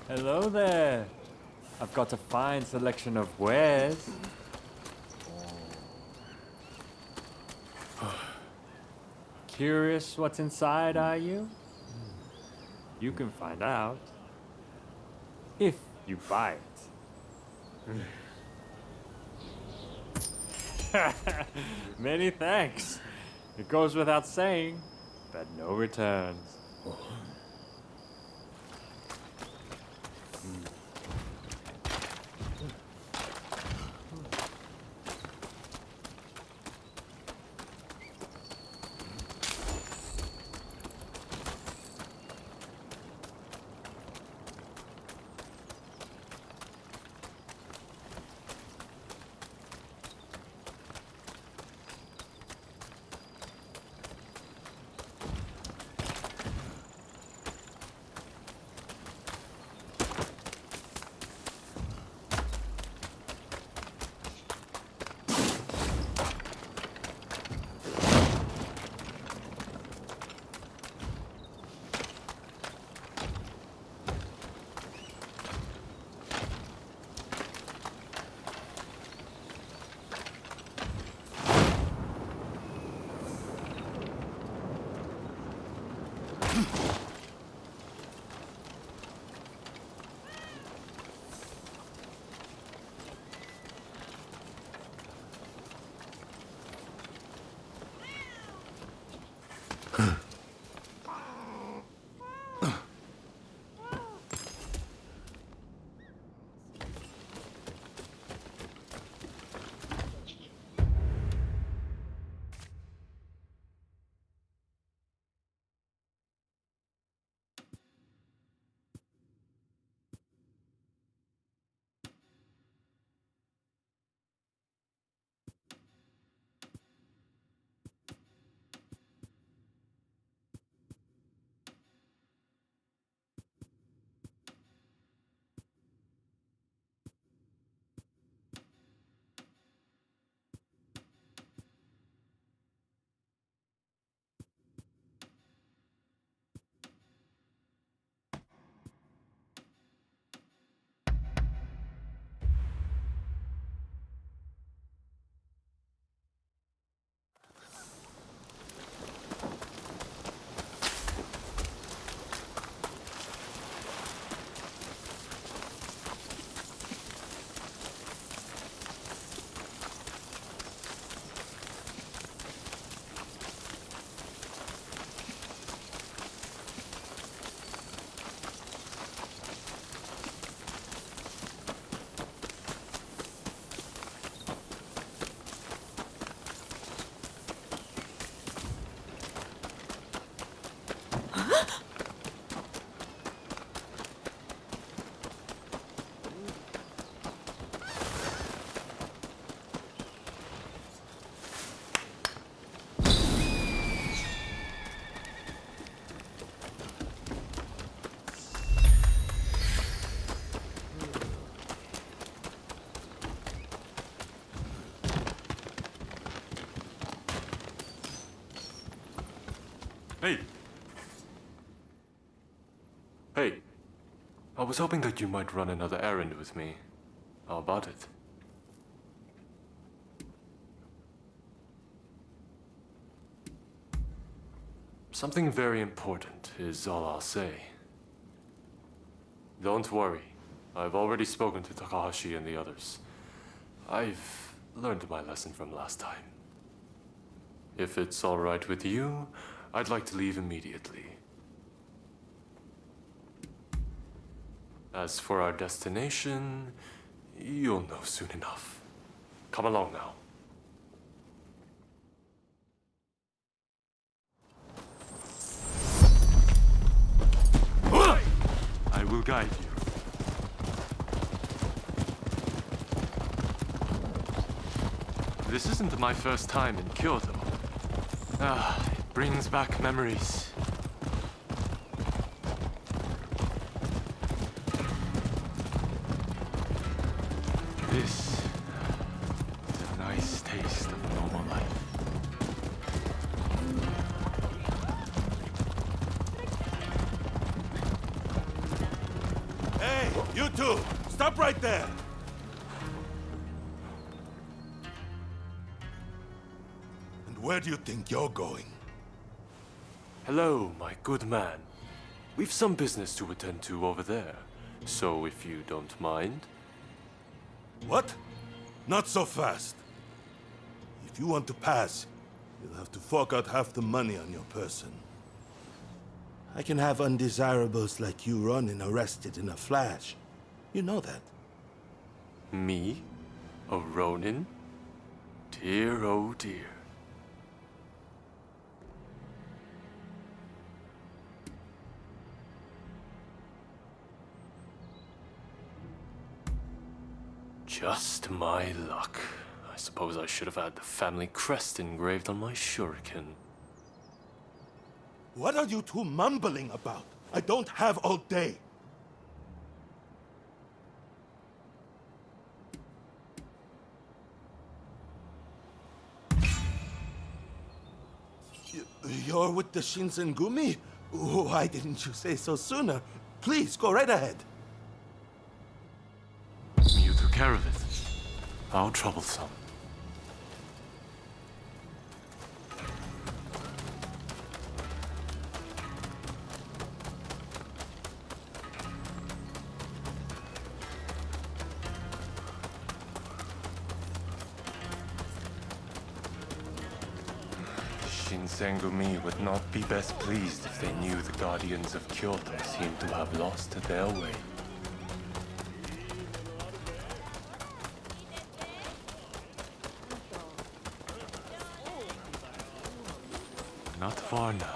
Hello there. I've got a fine selection of wares. Curious what's inside, are you? You can find out. If you buy it. Many thanks. It goes without saying, but no returns. Hey! Hey! I was hoping that you might run another errand with me. How about it? Something very important is all I'll say. Don't worry. I've already spoken to Takahashi and the others. I've learned my lesson from last time. If it's all right with you, I'd like to leave immediately. As for our destination, you'll know soon enough. Come along now. I will guide you. This isn't my first time in Kyoto. It brings back memories. This is a nice taste of normal life. Hey! You two, stop right there! And where do you think you're going? Hello, my good man. We've some business to attend to over there. So if you don't mind. What? Not so fast. If you want to pass, you'll have to fork out half the money on your person. I can have undesirables like you Ronin arrested in a flash. You know that. Me? A Ronin? Dear, oh dear. Just my luck. I suppose I should have had the family crest engraved on my shuriken. What are you two mumbling about? I don't have all day. You're with the Shinsengumi? Why didn't you say so sooner? Please, go right ahead. You took care of it. How troublesome. Shinsengumi would not be best pleased if they knew the Guardians of Kyoto seemed to have lost their way. Not far now.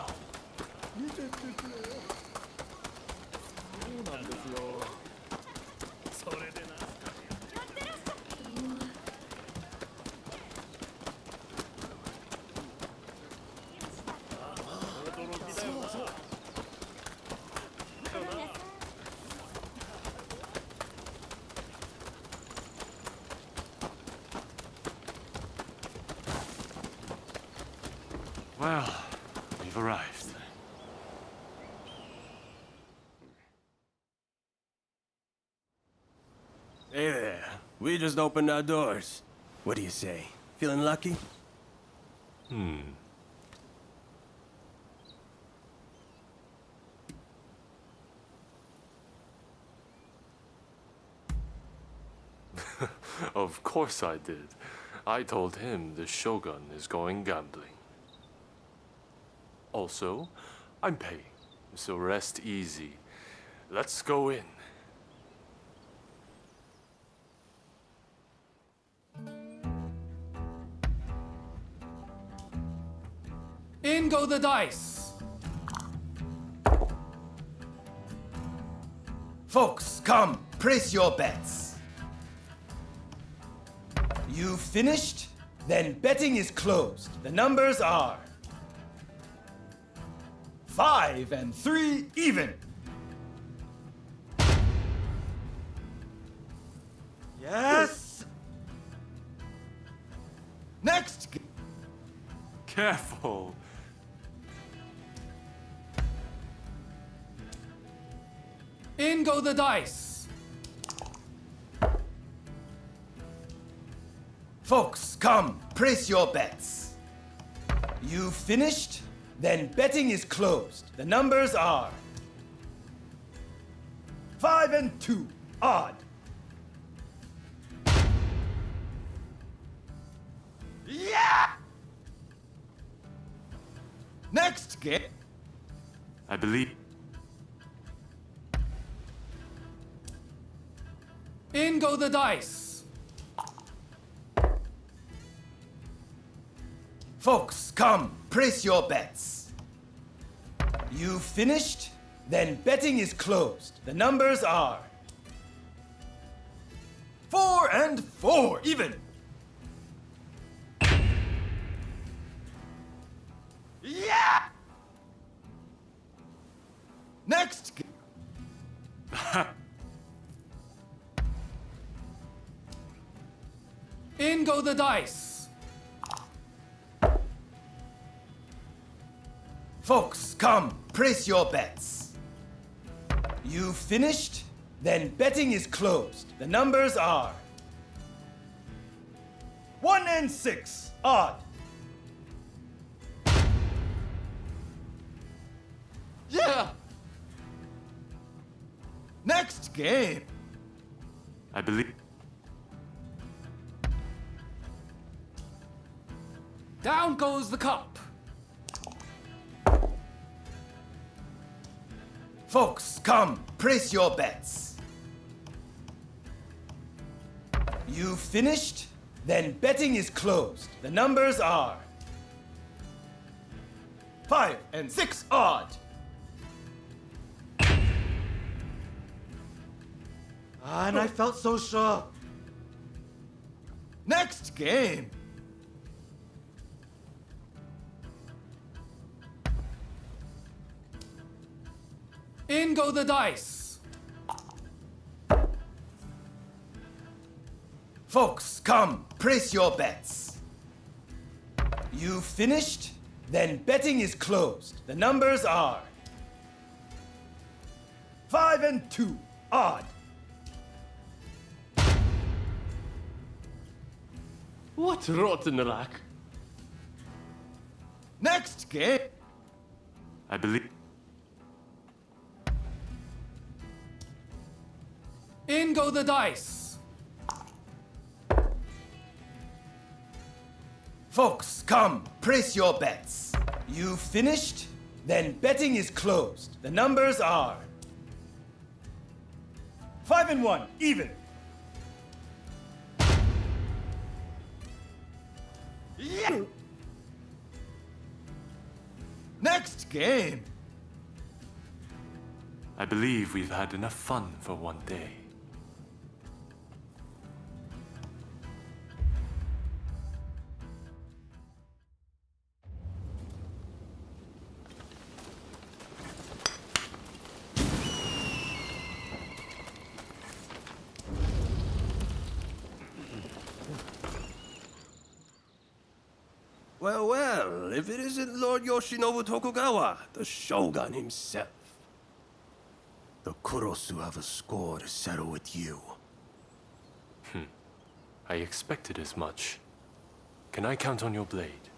Well, we've arrived. Hey there. We just opened our doors. What do you say? Feeling lucky? Of course I did. I told him the Shogun is going gambling. Also, I'm paying, so rest easy. Let's go in. In go the dice! Folks, come, place your bets. You finished? Then betting is closed. The numbers are 5 and 3 even. Yes. Next. Careful. In go the dice! Folks, come, place your bets. You finished? Then betting is closed. The numbers are 5 and 2, odd. Yeah! Next game. I believe. In go the dice! Folks, come, place your bets. You finished? Then betting is closed. The numbers are 4 and 4, even. Yeah! Next. In go the dice! Folks, come, place your bets. You finished? then betting is closed. The numbers are 1 and 6, odd. Yeah! Next game. I believe. Down goes the cup. Folks, come, place your bets. You finished? Then betting is closed. The numbers are 5 and 6, odd. And I felt so sure. Next game. In go the dice. Folks, come, place your bets. You finished? Then betting is closed. The numbers are 5 and 2, odd. What rotten luck. Next game. I believe. In go the dice. Folks, come, place your bets. You finished? Then betting is closed. The numbers are 5 and 1, even. Yeah. Next game. I believe we've had enough fun for one day. Well, well, if it isn't Lord Yoshinobu Tokugawa, the Shogun himself. The Kurosu have a score to settle with you. I expected as much. Can I count on your blade?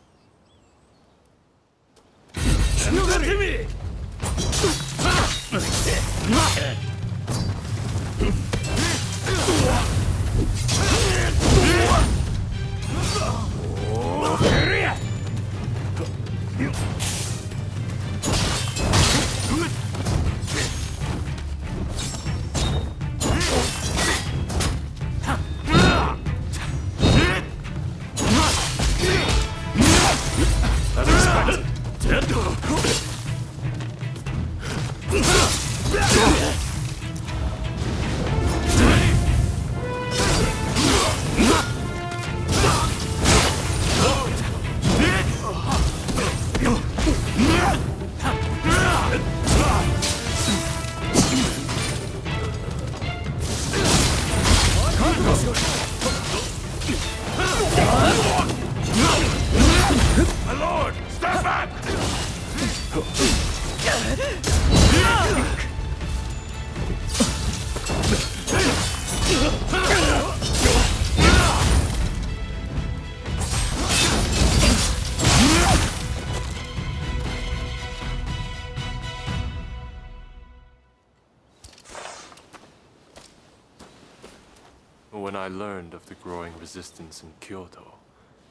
When I learned of the growing resistance in Kyoto,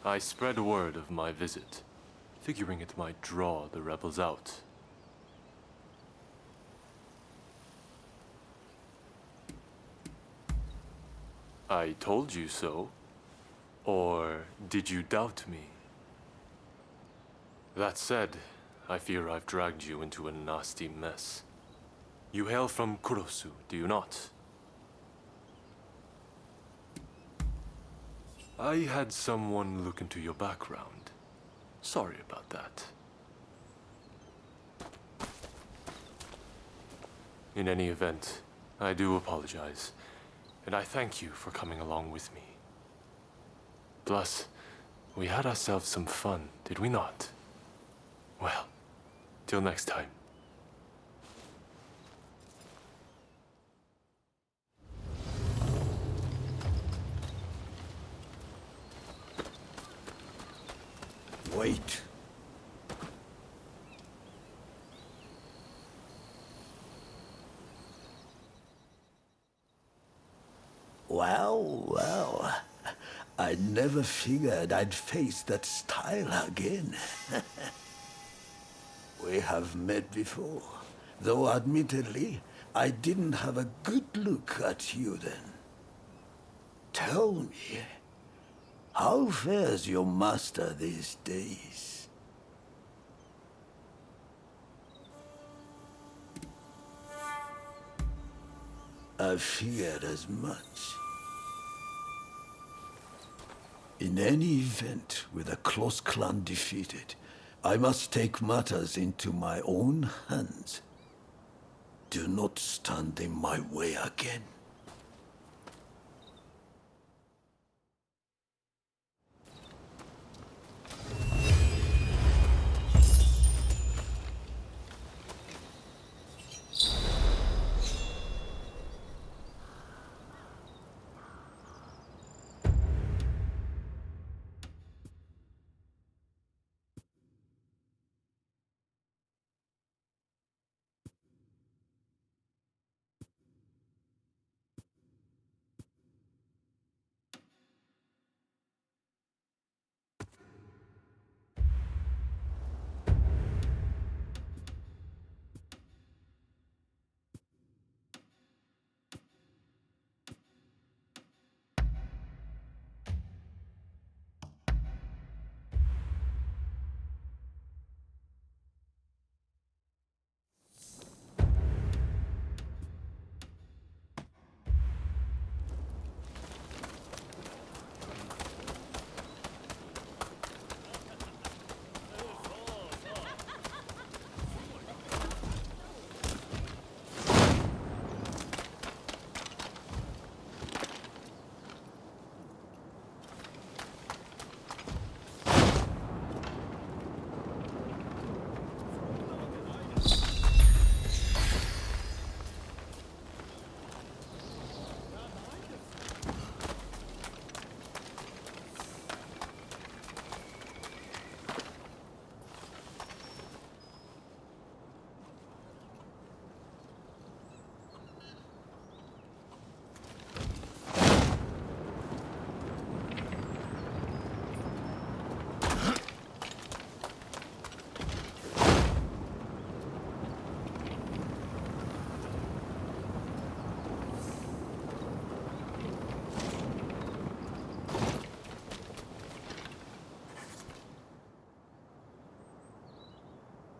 I spread word of my visit, figuring it might draw the rebels out. I told you so? Or did you doubt me? That said, I fear I've dragged you into a nasty mess. You hail from Kurosu, do you not? I had someone look into your background. Sorry about that. In any event, I do apologize, and I thank you for coming along with me. Plus, we had ourselves some fun, did we not? Well, till next time. Wait. Well. I never figured I'd face that style again. We have met before, though admittedly, I didn't have a good look at you then. Tell me, how fares your master these days? I figured as much. In any event, with a close clan defeated, I must take matters into my own hands. Do not stand in my way again.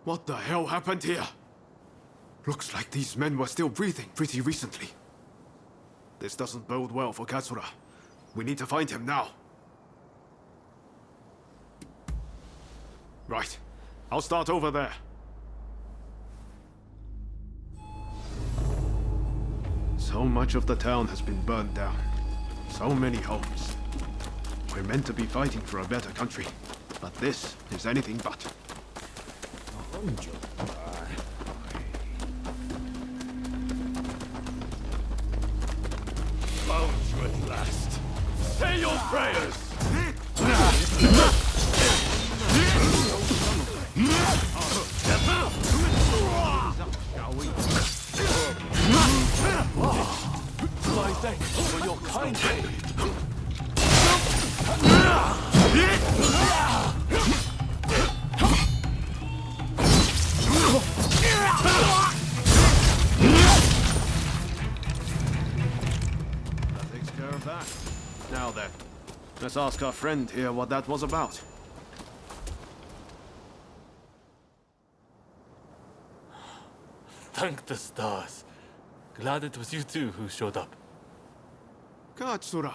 What the hell happened here? Looks like these men were still breathing pretty recently. This doesn't bode well for Katsura. We need to find him now. Right. I'll start over there. So much of the town has been burned down. So many homes. We're meant to be fighting for a better country, but this is anything but. Found you at last. Say your prayers! My thanks for your kind aid. That takes care of that. Now then, let's ask our friend here what that was about. Thank the stars. Glad it was you two who showed up. Katsura,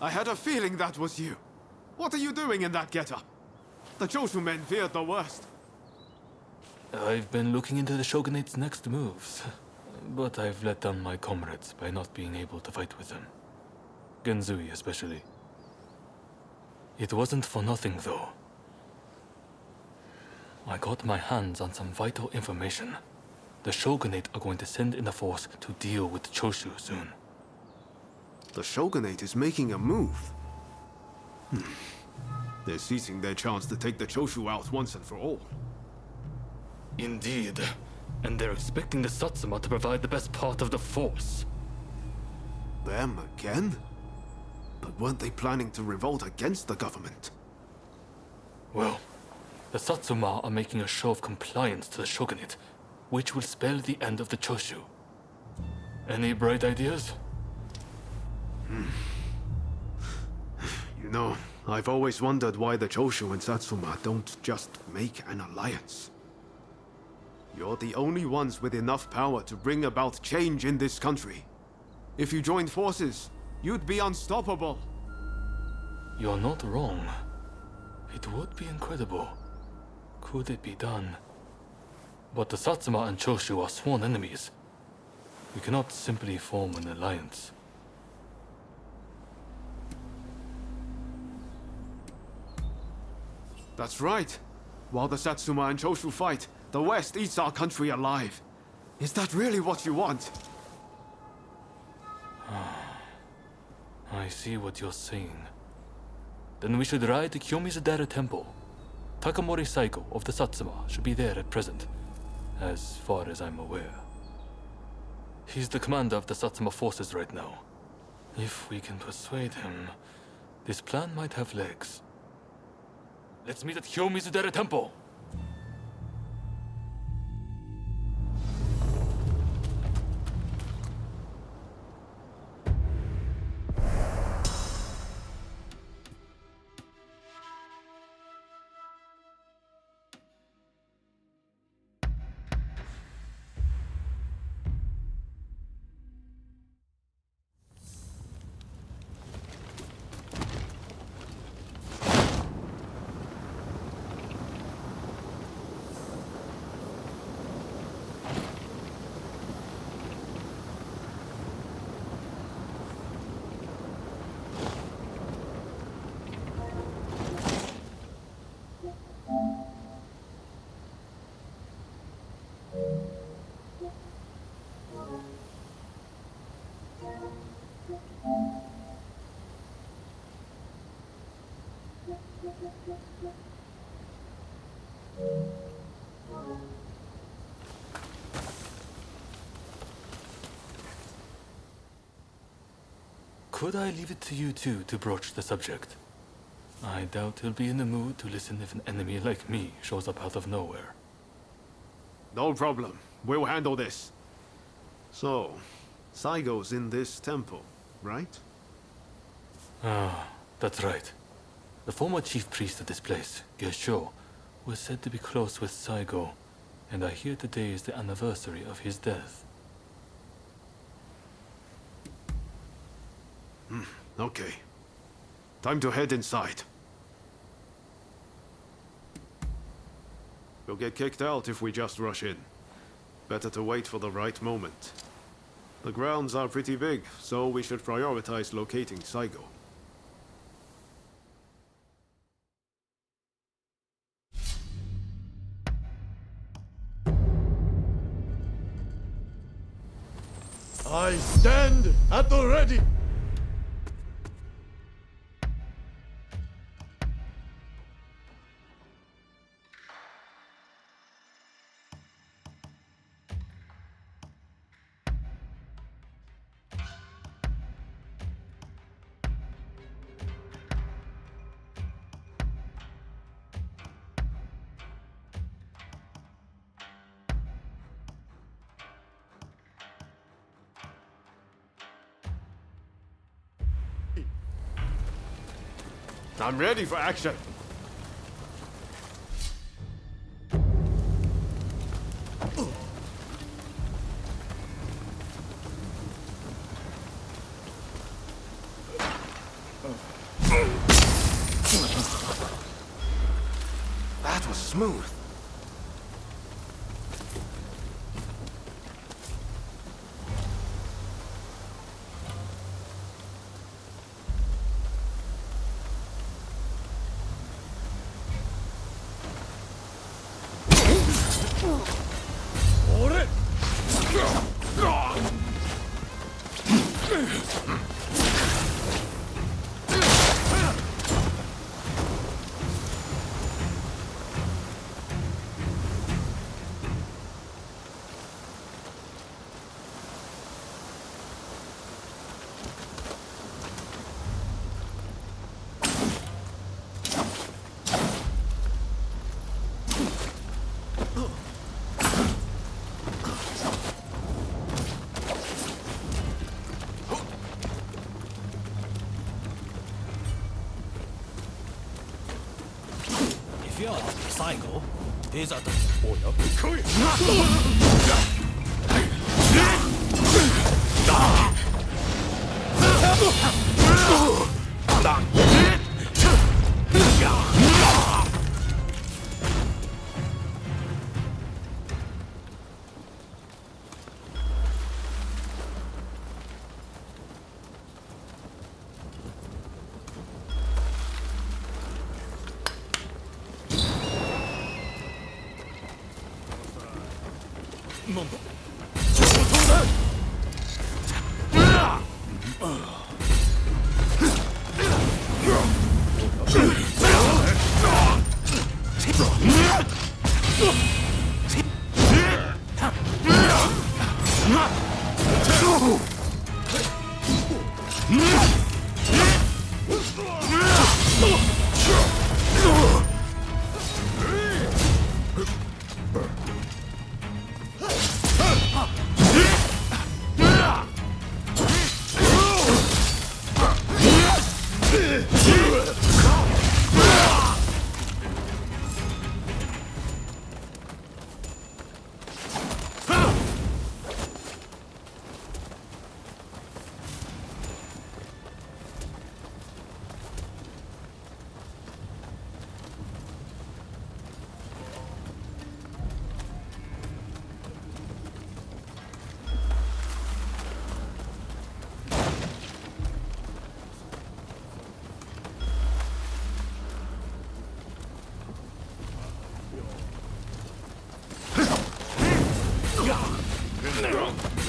I had a feeling that was you. What are you doing in that getup? The Choshu men feared the worst. I've been looking into the Shogunate's next moves, but I've let down my comrades by not being able to fight with them. Genzui especially. It wasn't for nothing, though. I got my hands on some vital information. The Shogunate are going to send in a force to deal with Choshu soon. The Shogunate is making a move. They're seizing their chance to take the Choshu out once and for all. Indeed. And they're expecting the Satsuma to provide the best part of the force. Them again? But weren't they planning to revolt against the government? Well, the Satsuma are making a show of compliance to the shogunate, which will spell the end of the Choshu. Any bright ideas? You know, I've always wondered why the Choshu and Satsuma don't just make an alliance. You're the only ones with enough power to bring about change in this country. If you joined forces, you'd be unstoppable. You're not wrong. It would be incredible. Could it be done? But the Satsuma and Choshu are sworn enemies. We cannot simply form an alliance. That's right. While the Satsuma and Choshu fight, the West eats our country alive. Is that really what you want? I see what you're saying. Then we should ride to Kyomizu-dera Temple. Takamori Saigo of the Satsuma should be there at present, as far as I'm aware. He's the commander of the Satsuma forces right now. If we can persuade him, this plan might have legs. Let's meet at Kyomizu-dera Temple! Could I leave it to you two to broach the subject? I doubt he'll be in the mood to listen if an enemy like me shows up out of nowhere. No problem. We'll handle this. So, Saigo's in this temple, right? Ah, that's right. The former chief priest of this place, Gesho, was said to be close with Saigo, and I hear today is the anniversary of his death. Okay. Time to head inside. We'll get kicked out if we just rush in. Better to wait for the right moment. The grounds are pretty big, so we should prioritize locating Saigo. I stand at the ready! I'm ready for action. That was smooth. フィアーズ最後いざとおや来いなんだ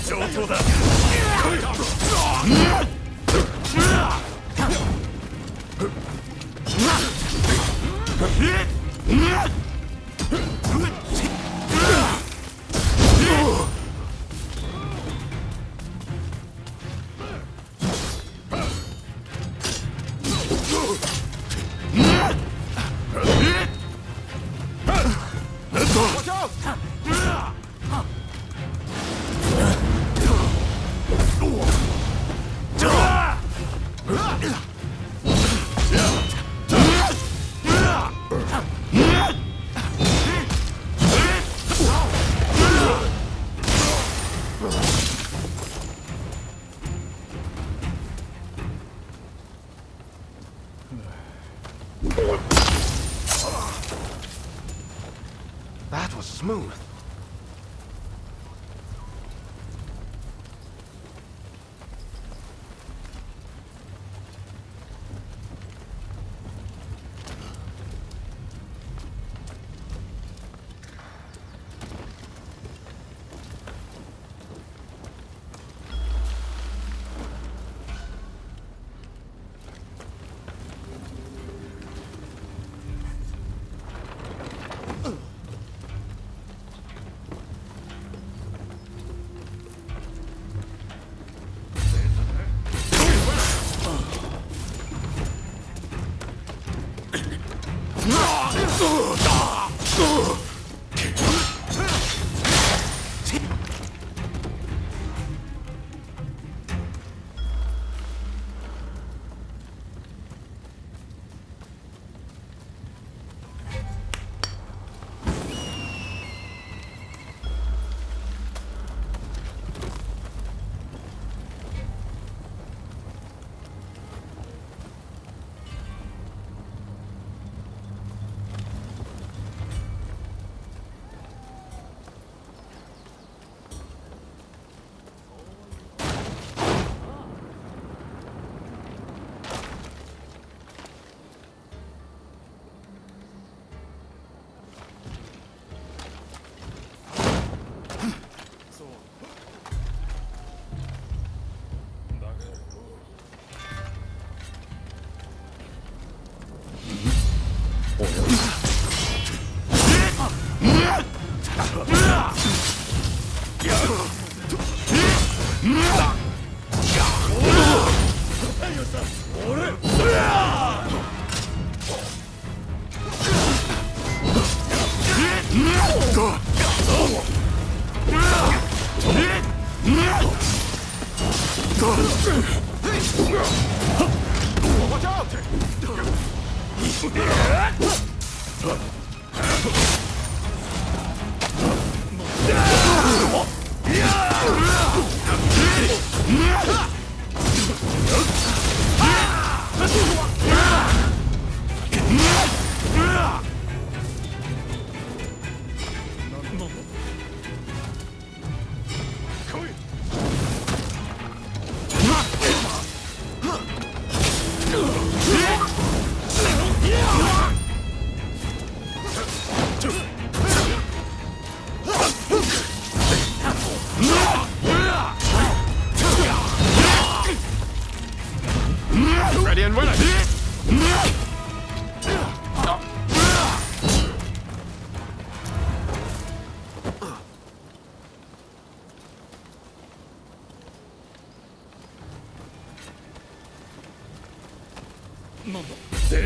上等だ上等だThat was smooth.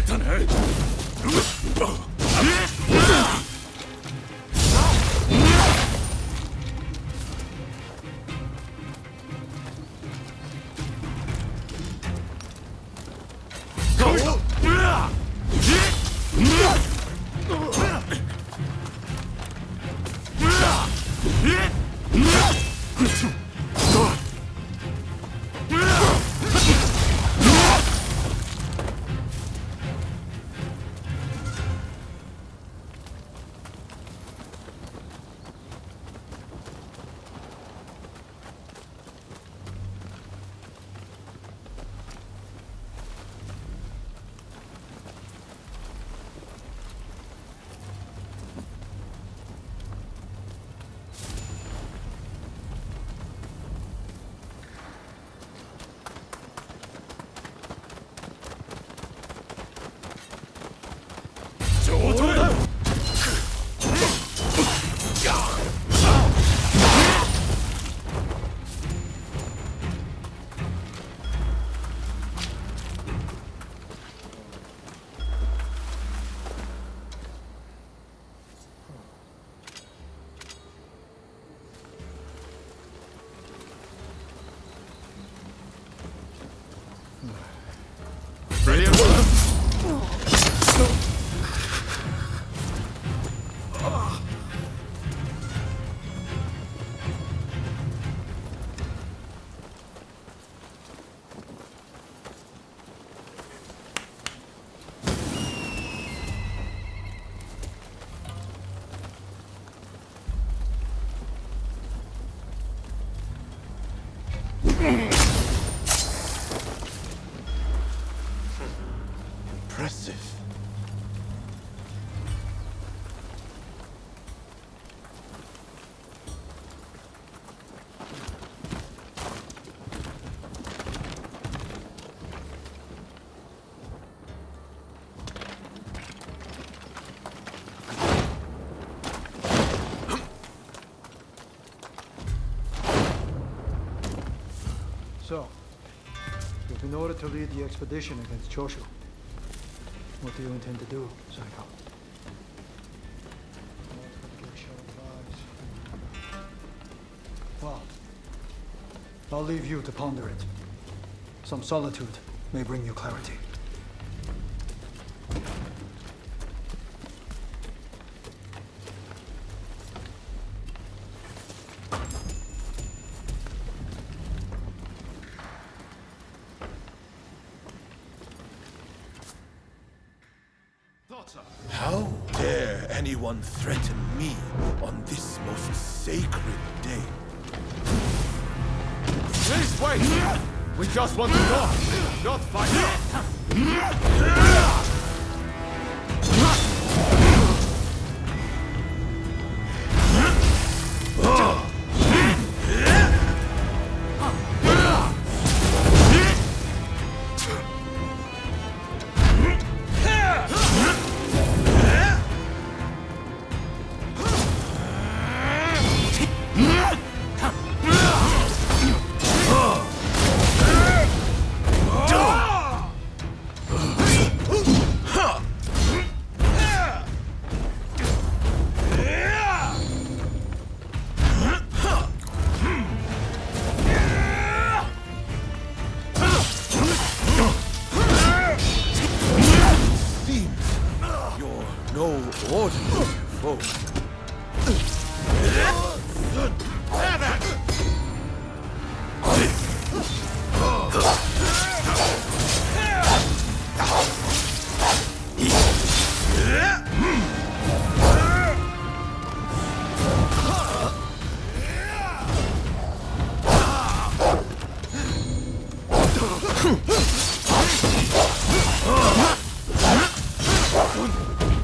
たね。Impressive. So, you've been ordered to lead the expedition against Choshu. What do you intend to do, Psycho? Well, I'll leave you to ponder it. Some solitude may bring you clarity. How dare anyone threaten me on this most sacred day? Please wait! We just want to talk, not fight.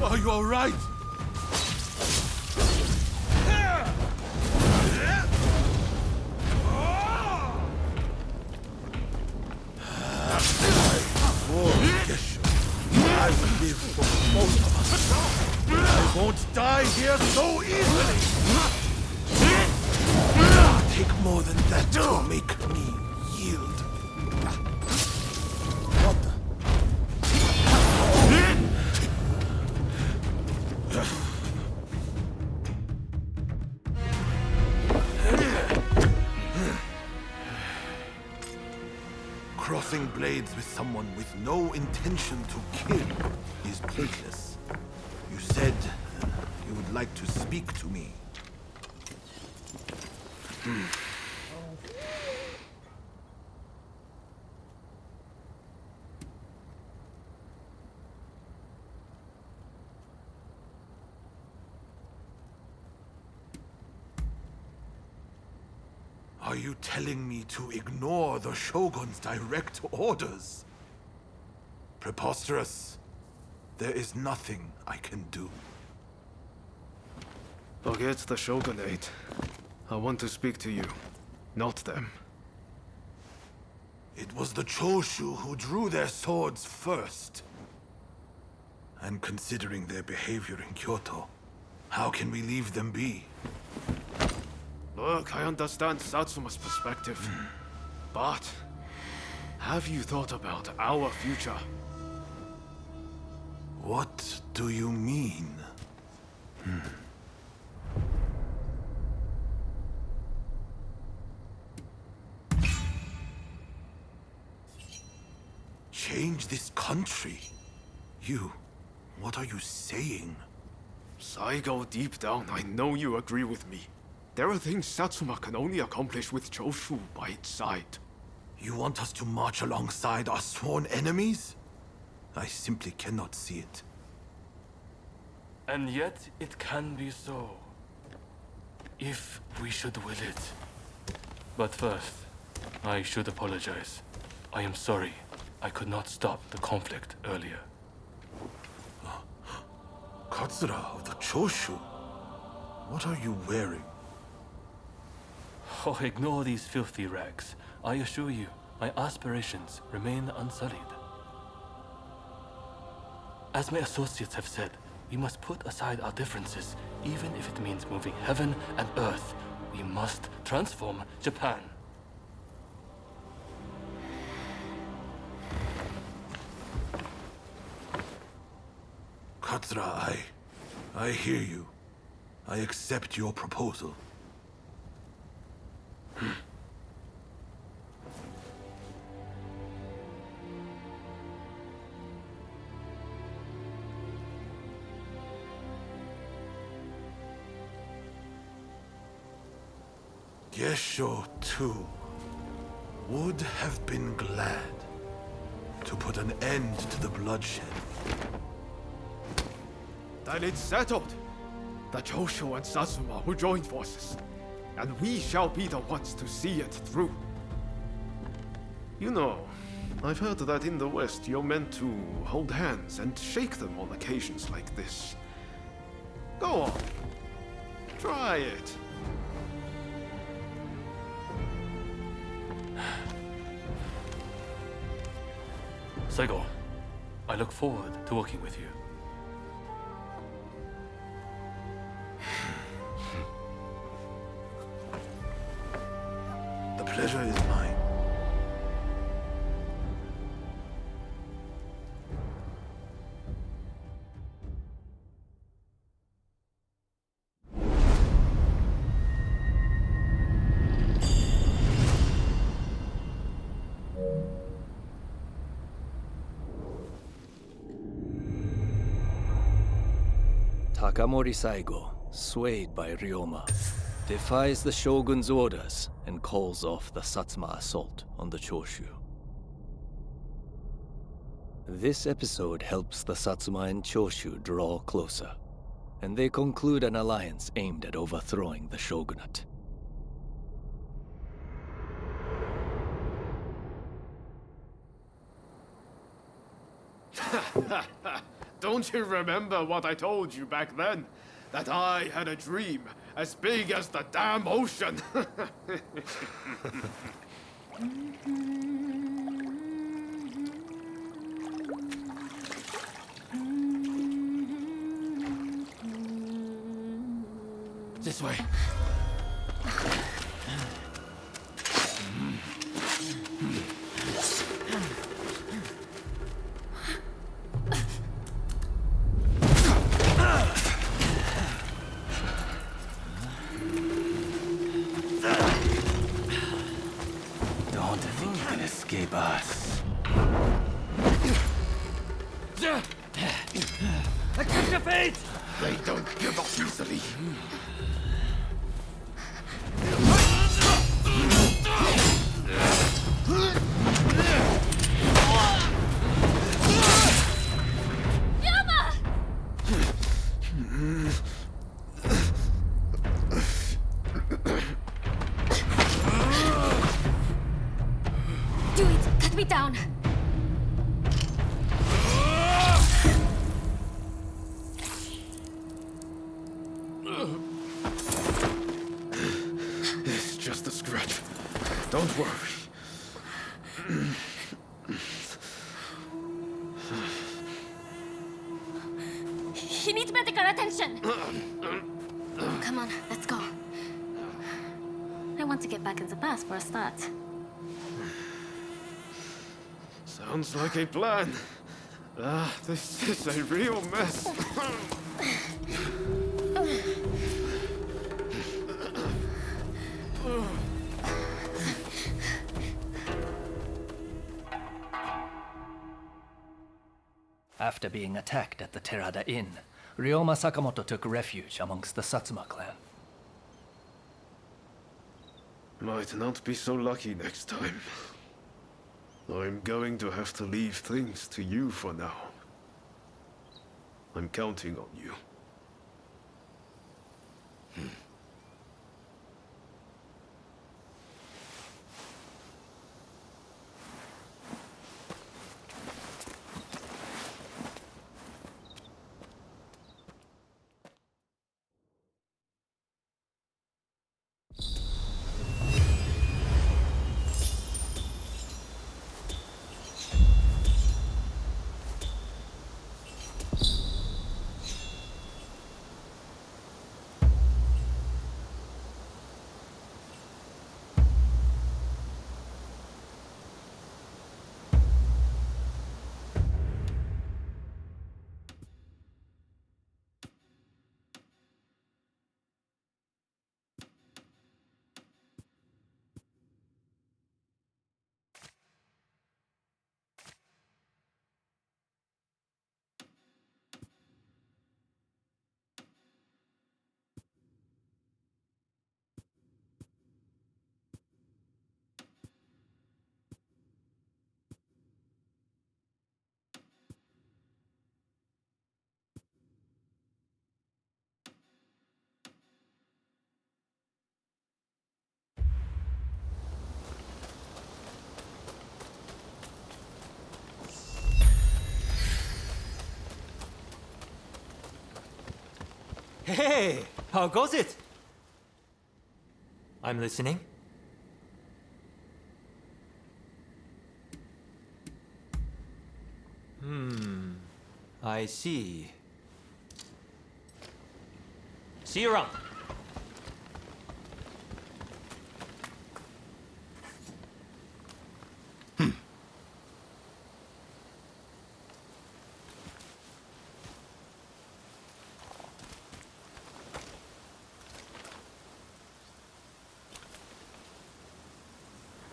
Are you all right? I will live for both of us. I won't die here so easily. It'll take more than that to make me yield. What the? Crossing blades with someone with no intention to kill is pointless. You said you would like to speak to me. Are you telling me to ignore the Shogun's direct orders? Preposterous. There is nothing I can do. Forget the Shogunate. I want to speak to you, not them. It was the Choshu who drew their swords first. And considering their behavior in Kyoto, how can we leave them be? Look, I understand Satsuma's perspective. But have you thought about our future? What do you mean? Change this country? What are you saying? Saigo, deep down, I know you agree with me. There are things Satsuma can only accomplish with Choshu by its side. You want us to march alongside our sworn enemies? I simply cannot see it. And yet, it can be so. If we should will it. But first, I should apologize. I am sorry. I could not stop the conflict earlier. Katsura of the Choshu? What are you wearing? Oh, ignore these filthy rags. I assure you, my aspirations remain unsullied. As my associates have said, we must put aside our differences, even if it means moving heaven and earth. We must transform Japan. Katsura, I hear you. I accept your proposal. Gesho, too, would have been glad to put an end to the bloodshed. Then it's settled. The Choshu and Satsuma will join forces, and we shall be the ones to see it through. You know, I've heard that in the West you're meant to hold hands and shake them on occasions like this. Go on. Try it. Saigo, I look forward to working with you. The pleasure is mine. Takamori Saigo, swayed by Ryoma, defies the Shogun's orders and calls off the Satsuma assault on the Choshu. This episode helps the Satsuma and Choshu draw closer, and they conclude an alliance aimed at overthrowing the shogunate. Don't you remember what I told you back then? That I had a dream as big as the damn ocean. This way. They don't give up easily. Do it! Cut me down! It's just a scratch. Don't worry. He needs medical attention! Come on, let's go. I want to get back in the past for a start. Sounds like a plan. This is a real mess. After being attacked at the Terada Inn, Ryoma Sakamoto took refuge amongst the Satsuma clan. Might not be so lucky next time. I'm going to have to leave things to you for now. I'm counting on you. Hey, how goes it? I'm listening. I see. See you around.